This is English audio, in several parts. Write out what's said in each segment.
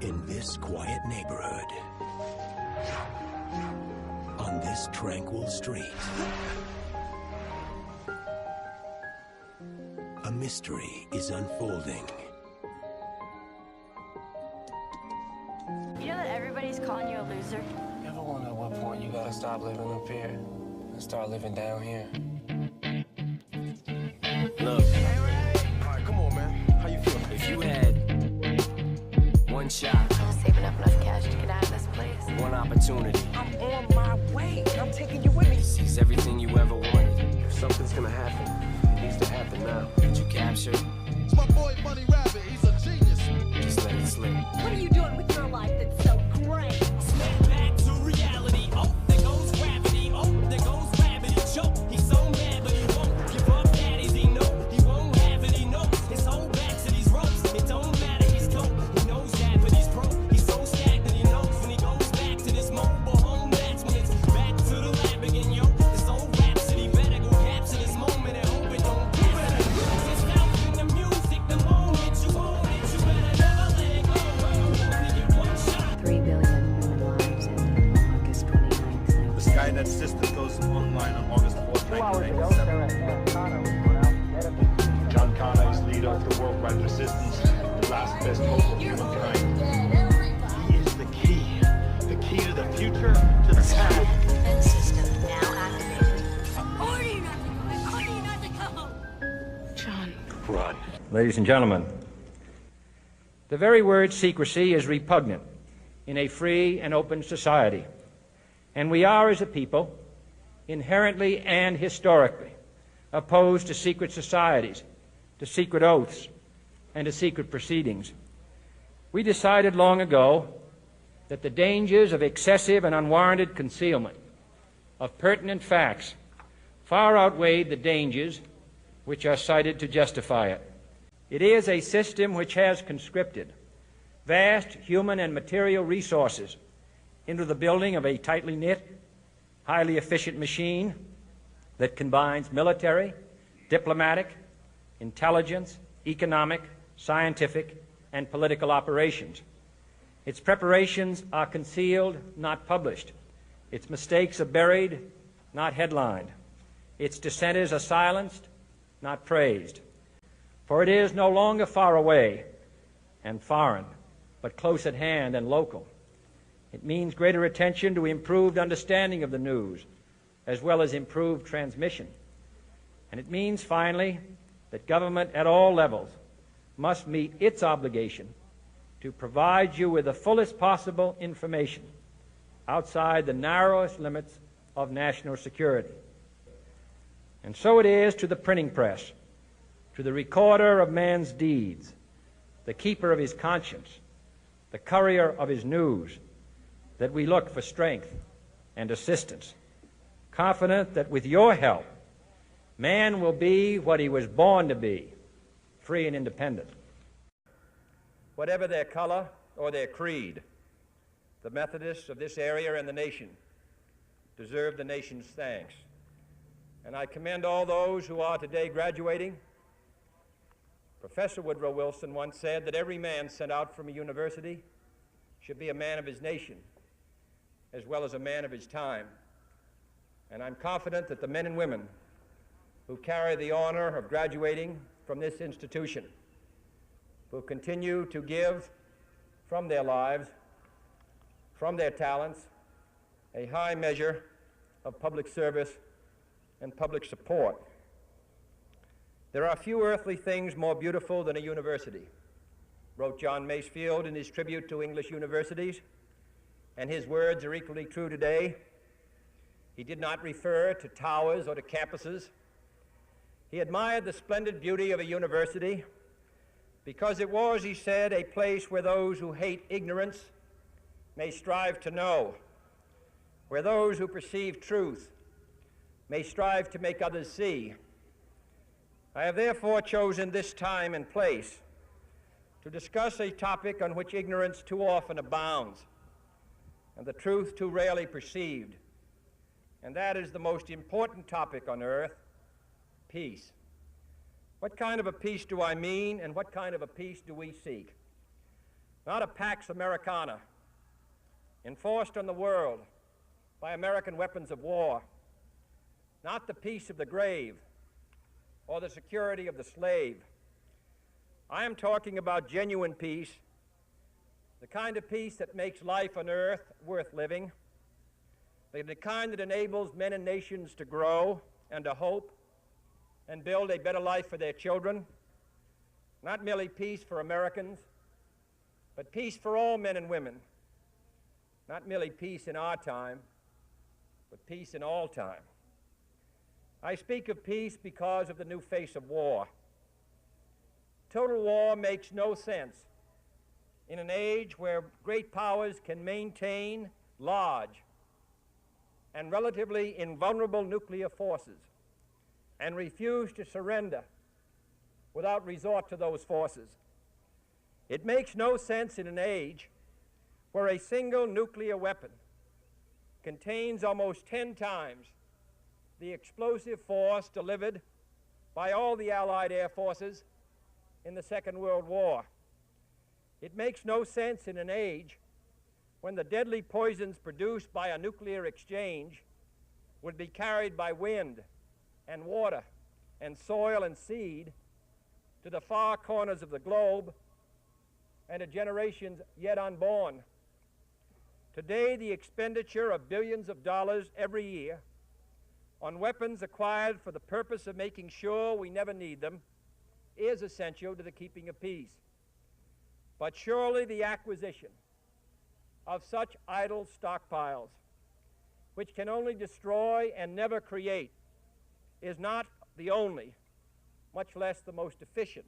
In this quiet neighborhood, on this tranquil street, a mystery is unfolding. You know that everybody's calling you a loser? You ever wonder at what point you gotta stop living up here and start living down here? Look. Alright, come on, man. How you feeling? If you had one shot, I'm saving up enough cash to get out of this place. one opportunity, I'm on my way. I'm taking you with me. seize everything you ever wanted. If something's gonna happen, it needs to happen now. Did you capture? It's my boy Bunny Rabbit. He's a genius. Just let it slip. What are you doing with your life that's so great? Snap back to reality. Oh, there goes gravity. Oh, there goes gravity. Choke. He's so mad, but he won't give up. Daddies, he know he won't have it. He knows his whole back to these ropes. It don't matter. He's dope. He knows that, but he's broke. He's so stagnant. He knows when he goes back to this mobile home. That's when it's back to the lab again, yo. This old rhapsody better go capture this moment and hope it don't do it. It's out in the music. The moment you own it, you better never let go. Only get one shot. 3 billion human lives ended on August 29th. The Skynet system goes online on August 4th, 1997. John Connor is leader of the Worldwide Resistance, the last best hope of humankind. He is the key to the future, to the past. Defense system now activated. Order you not to go. John. Run. Ladies and gentlemen, the very word secrecy is repugnant in a free and open society, and we are, as a people, inherently and historically opposed to secret societies, to secret oaths, and to secret proceedings. We decided long ago that the dangers of excessive and unwarranted concealment of pertinent facts far outweighed the dangers which are cited to justify it. It is a system which has conscripted vast human and material resources into the building of a tightly knit, highly efficient machine that combines military, diplomatic, intelligence, economic, scientific, and political operations. Its preparations are concealed, not published. Its mistakes are buried, not headlined. Its dissenters are silenced, not praised. For it is no longer far away and foreign, but close at hand and local. It means greater attention to improved understanding of the news, as well as improved transmission. And it means, finally, that government at all levels must meet its obligation to provide you with the fullest possible information outside the narrowest limits of national security. And so it is to the printing press, to the recorder of man's deeds, the keeper of his conscience, the courier of his news, that we look for strength and assistance, confident that with your help, man will be what he was born to be, free and independent. Whatever their color or their creed, the Methodists of this area and the nation deserve the nation's thanks. And I commend all those who are today graduating. Professor Woodrow Wilson once said that every man sent out from a university should be a man of his nation, as well as a man of his time. And I'm confident that the men and women who carry the honor of graduating from this institution will continue to give from their lives, from their talents, a high measure of public service and public support. There are few earthly things more beautiful than a university, wrote John Masefield in his tribute to English universities, and his words are equally true today. He did not refer to towers or to campuses. He admired the splendid beauty of a university because it was, he said, a place where those who hate ignorance may strive to know, where those who perceive truth may strive to make others see. I have therefore chosen this time and place to discuss a topic on which ignorance too often abounds and the truth too rarely perceived, and that is the most important topic on earth: peace. What kind of a peace do I mean, and what kind of a peace do we seek? not a Pax Americana enforced on the world by American weapons of war, not the peace of the grave or the security of the slave. I am talking about genuine peace, the kind of peace that makes life on earth worth living, the kind that enables men and nations to grow and to hope and build a better life for their children. Not merely peace for Americans, but peace for all men and women. Not merely peace in our time, but peace in all time. I speak of peace because of the new face of war. Total war makes no sense in an age where great powers can maintain large and relatively invulnerable nuclear forces and refuse to surrender without resort to those forces. It makes no sense in an age where a single nuclear weapon contains almost 10 times the explosive force delivered by all the Allied air forces in the Second World War. It makes no sense in an age when the deadly poisons produced by a nuclear exchange would be carried by wind and water and soil and seed to the far corners of the globe and to generations yet unborn. Today, the expenditure of billions of dollars every year on weapons acquired for the purpose of making sure we never need them is essential to the keeping of peace. But surely the acquisition of such idle stockpiles, which can only destroy and never create, is not the only, much less the most efficient,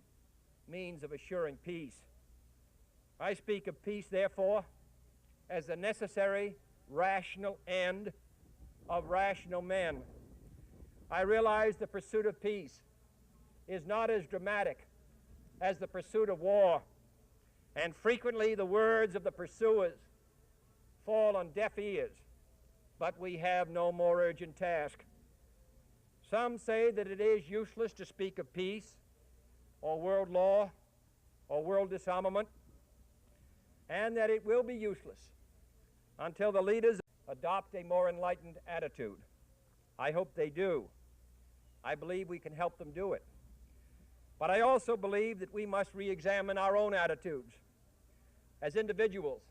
means of assuring peace. I speak of peace, therefore, as the necessary, rational end of rational men. I realize the pursuit of peace is not as dramatic as the pursuit of war, and frequently the words of the pursuers fall on deaf ears, but we have no more urgent task. Some say that it is useless to speak of peace or world law or world disarmament, and that it will be useless until the leaders adopt a more enlightened attitude. I hope they do. I believe we can help them do it. But I also believe that we must re-examine our own attitudes as individuals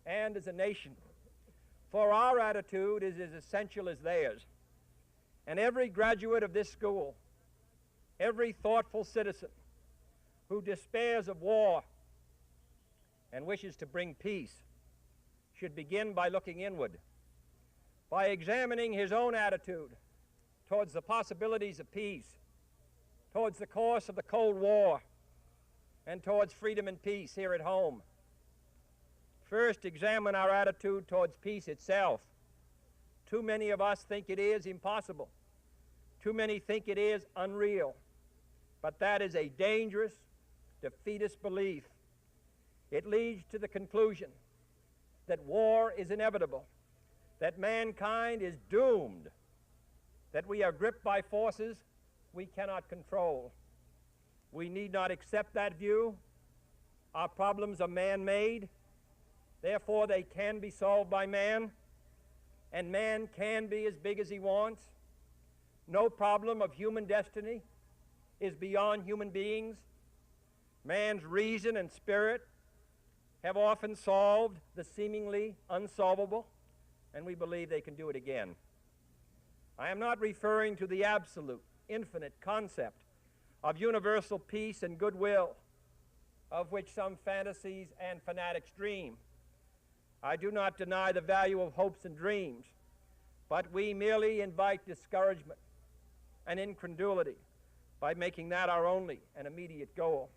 and as a nation, for our attitude is as essential as theirs. And every graduate of this school, every thoughtful citizen who despairs of war and wishes to bring peace should begin by looking inward, by examining his own attitude towards the possibilities of peace, towards the course of the Cold War, and towards freedom and peace here at home. First, examine our attitude towards peace itself. Too many of us think it is impossible. Too many think it is unreal. But that is a dangerous, defeatist belief. It leads to the conclusion that war is inevitable, that mankind is doomed, that we are gripped by forces we cannot control. We need not accept that view. Our problems are man-made. Therefore, they can be solved by man, and man can be as big as he wants. No problem of human destiny is beyond human beings. Man's reason and spirit have often solved the seemingly unsolvable, and we believe they can do it again. I am not referring to the absolute, infinite concept of universal peace and goodwill, of which some fantasies and fanatics dream. I do not deny the value of hopes and dreams, but we merely invite discouragement and incredulity by making that our only and immediate goal.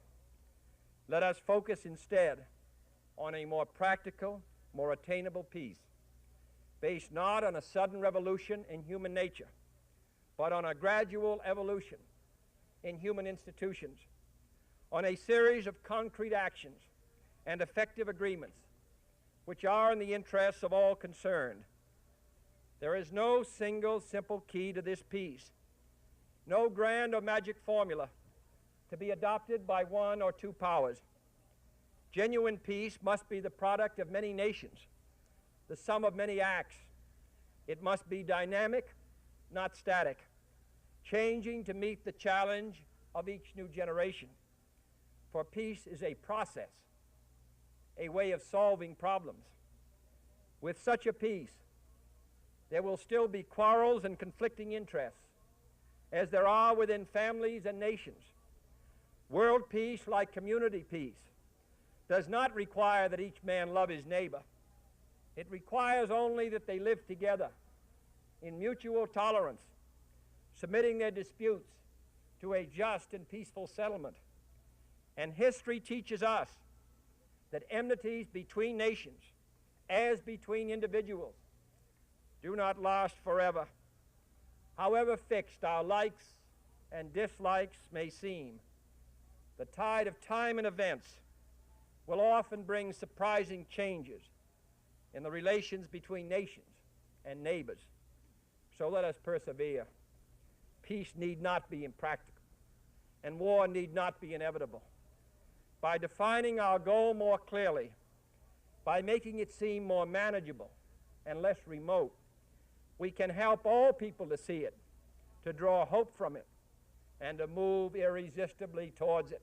Let us focus instead on a more practical, more attainable peace, based not on a sudden revolution in human nature, but on a gradual evolution in human institutions, on a series of concrete actions and effective agreements which are in the interests of all concerned. There is no single simple key to this peace, no grand or magic formula to be adopted by one or two powers. Genuine peace must be the product of many nations, the sum of many acts. It must be dynamic, not static, changing to meet the challenge of each new generation. For peace is a process, a way of solving problems. With such a peace, there will still be quarrels and conflicting interests, as there are within families and nations. World peace, like community peace, does not require that each man love his neighbor. It requires only that they live together in mutual tolerance, submitting their disputes to a just and peaceful settlement. And history teaches us that enmities between nations, as between individuals, do not last forever. However fixed our likes and dislikes may seem, the tide of time and events will often bring surprising changes in the relations between nations and neighbors. So let us persevere. Peace need not be impractical, and war need not be inevitable. By defining our goal more clearly, by making it seem more manageable and less remote, we can help all people to see it, to draw hope from it, and to move irresistibly towards it.